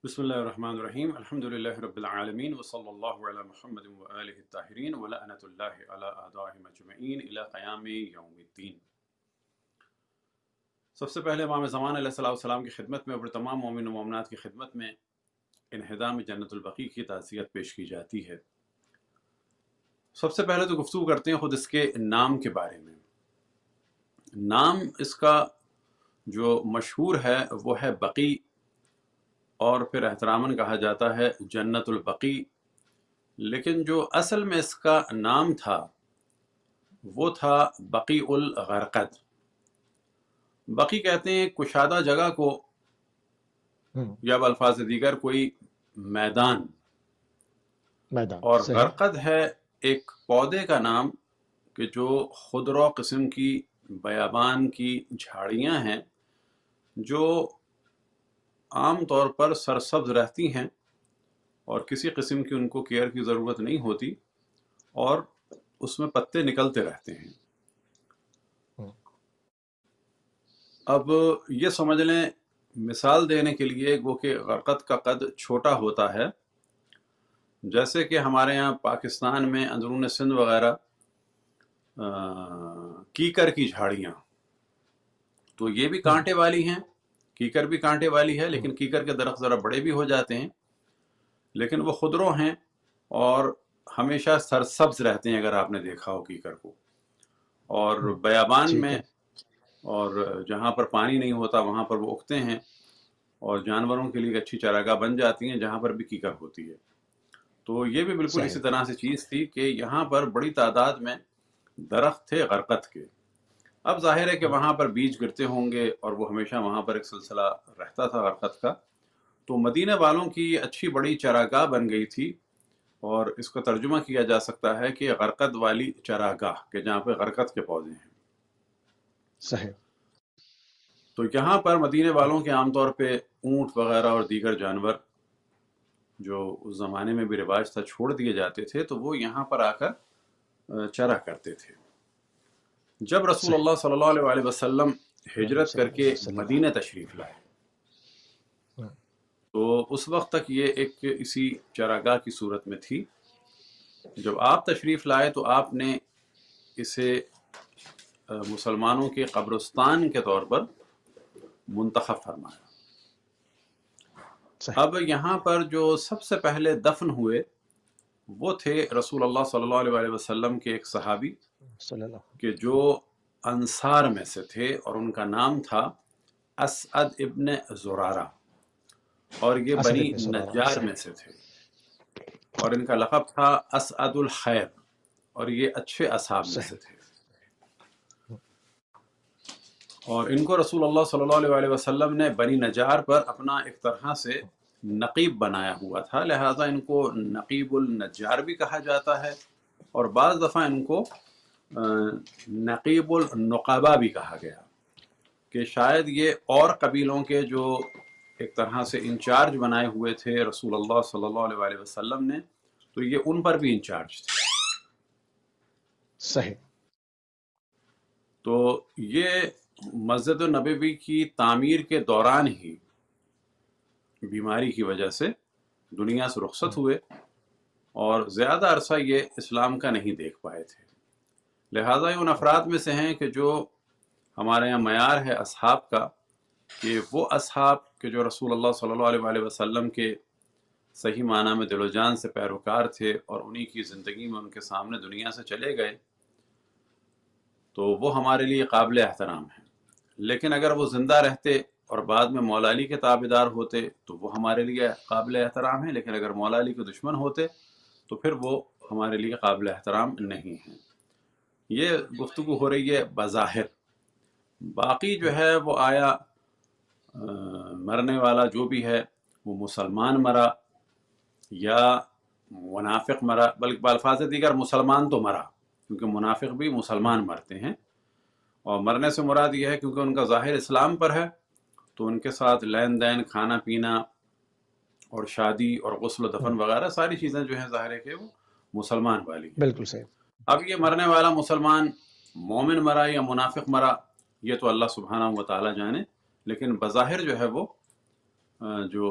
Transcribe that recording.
بسم اللہ الرحمن الرحیم الحمد للہ رب العالمین وصلی اللہ علی محمد وآلہ الطاہرین ولعنۃ اللہ علی اعدائہم اجمعین الی قیام یوم الدین۔ سب سے پہلے امام زمان علیہ الصلوۃ والسلام کی خدمت میں اور تمام مومن و مومنات کی خدمت میں انہدام جنت البقیع کی تعزیت پیش کی جاتی ہے۔ سب سے پہلے تو گفتگو کرتے ہیں خود اس کے نام کے بارے میں۔ نام اس کا جو مشہور ہے وہ ہے بقیع، اور پھر احتراماً کہا جاتا ہے جنت البقیع، لیکن جو اصل میں اس کا نام تھا وہ تھا بقیع الغرقد۔ بقیع کہتے ہیں کشادہ جگہ کو، یا بالفاظ دیگر کوئی میدان، اور صحیح۔ غرقد ہے ایک پودے کا نام کہ جو خضرا قسم کی بیابان کی جھاڑیاں ہیں جو عام طور پر سرسبز رہتی ہیں اور کسی قسم کی ان کو کیئر کی ضرورت نہیں ہوتی، اور اس میں پتے نکلتے رہتے ہیں۔ اب یہ سمجھ لیں، مثال دینے کے لیے وہ کہ غرقد کا قد چھوٹا ہوتا ہے، جیسے کہ ہمارے ہاں پاکستان میں اندرون سندھ وغیرہ کیکر کی جھاڑیاں، تو یہ بھی کانٹے والی ہیں، کیکر بھی کانٹے والی ہے، لیکن کیکر کے درخت ذرا بڑے بھی ہو جاتے ہیں، لیکن وہ خضرو ہیں اور ہمیشہ سرسبز رہتے ہیں اگر آپ نے دیکھا ہو کیکر کو، اور بیابان ٹھیک میں ہے۔ اور جہاں پر پانی نہیں ہوتا وہاں پر وہ اگتے ہیں، اور جانوروں کے لیے اچھی چراگاہ بن جاتی ہیں جہاں پر بھی کیکر ہوتی ہے۔ تو یہ بھی بالکل صحیح۔ اسی طرح سے چیز تھی کہ یہاں پر بڑی تعداد میں درخت تھے غرقد کے۔ اب ظاہر ہے کہ وہاں پر بیج گرتے ہوں گے اور وہ ہمیشہ وہاں پر ایک سلسلہ رہتا تھا غرقد کا، تو مدینہ والوں کی یہ اچھی بڑی چراگاہ بن گئی تھی، اور اس کا ترجمہ کیا جا سکتا ہے کہ غرقد والی چراگاہ، کہ جہاں پہ غرقد کے پودے ہیں۔ صحیح۔ تو یہاں پر مدینے والوں کے عام طور پہ اونٹ وغیرہ اور دیگر جانور جو اس زمانے میں بھی رواج تھا چھوڑ دیے جاتے تھے، تو وہ یہاں پر آ کر چرا کرتے تھے۔ جب رسول صحیح۔ اللہ صلی اللہ علیہ وآلہ وسلم اللہم ہجرت صلی کر اللہ علیہ کے وسلم۔ مدینہ تشریف لائے، تو اس وقت تک یہ ایک اسی چراگاہ کی صورت میں تھی۔ جب آپ تشریف لائے تو آپ نے اسے مسلمانوں کے قبرستان کے طور پر منتخب فرمایا۔ صحیح۔ اب یہاں پر جو سب سے پہلے دفن ہوئے وہ تھے رسول اللہ صلی اللہ علیہ وآلہ وسلم کے ایک صحابی صلی اللہ۔ کہ جو انصار میں سے تھے، اور ان کا نام تھا اسعد ابن زرارہ، اور یہ اسد بنی ابن زرارہ۔ نجار صحیح۔ میں سے تھے، اور ان کا لقب تھا اسعد الخیر، اور یہ اچھے اصحاب میں صحیح۔ سے تھے، اور ان کو رسول اللہ صلی اللہ علیہ وآلہ وسلم نے بنی نجار پر اپنا ایک طرح سے نقیب بنایا ہوا تھا، لہٰذا ان کو نقیب النجار بھی کہا جاتا ہے، اور بعض دفعہ ان کو نقیب النقبہ بھی کہا گیا، کہ شاید یہ اور قبیلوں کے جو ایک طرح سے انچارج بنائے ہوئے تھے رسول اللہ صلی اللہ علیہ وآلہ وسلم نے، تو یہ ان پر بھی انچارج تھے۔ صحیح۔ تو یہ مسجد نبوی کی تعمیر کے دوران ہی بیماری کی وجہ سے دنیا سے رخصت ہوئے، اور زیادہ عرصہ یہ اسلام کا نہیں دیکھ پائے تھے، لہٰذا یہ ان افراد میں سے ہیں کہ جو ہمارے یہاں معیار ہے اصحاب کا، کہ وہ اصحاب کہ جو رسول اللہ صلی اللہ علیہ وآلہ وسلم کے صحیح معنی میں دل و جان سے پیروکار تھے، اور انہی کی زندگی میں ان کے سامنے دنیا سے چلے گئے، تو وہ ہمارے لیے قابل احترام ہیں۔ لیکن اگر وہ زندہ رہتے اور بعد میں مولا علی کے تابعدار ہوتے تو وہ ہمارے لیے قابل احترام ہیں، لیکن اگر مولا علی کے دشمن ہوتے تو پھر وہ ہمارے لیے قابل احترام نہیں ہیں۔ یہ گفتگو ہو رہی ہے بظاہر، باقی جو ہے وہ آیا مرنے والا جو بھی ہے وہ مسلمان مرا یا منافق مرا، بلکہ بالفاظ دیگر مسلمان تو مرا، کیونکہ منافق بھی مسلمان مرتے ہیں، اور مرنے سے مراد یہ ہے کیونکہ ان کا ظاہر اسلام پر ہے تو ان کے ساتھ لین دین، کھانا پینا اور شادی اور غسل و دفن وغیرہ ساری چیزیں جو ہیں ظاہر ہے کہ وہ مسلمان والی ہیں۔ بالکل صحیح۔ اب یہ مرنے والا مسلمان مومن مرا یا منافق مرا یہ تو اللہ سبحانہ و تعالی جانے، لیکن بظاہر جو ہے وہ جو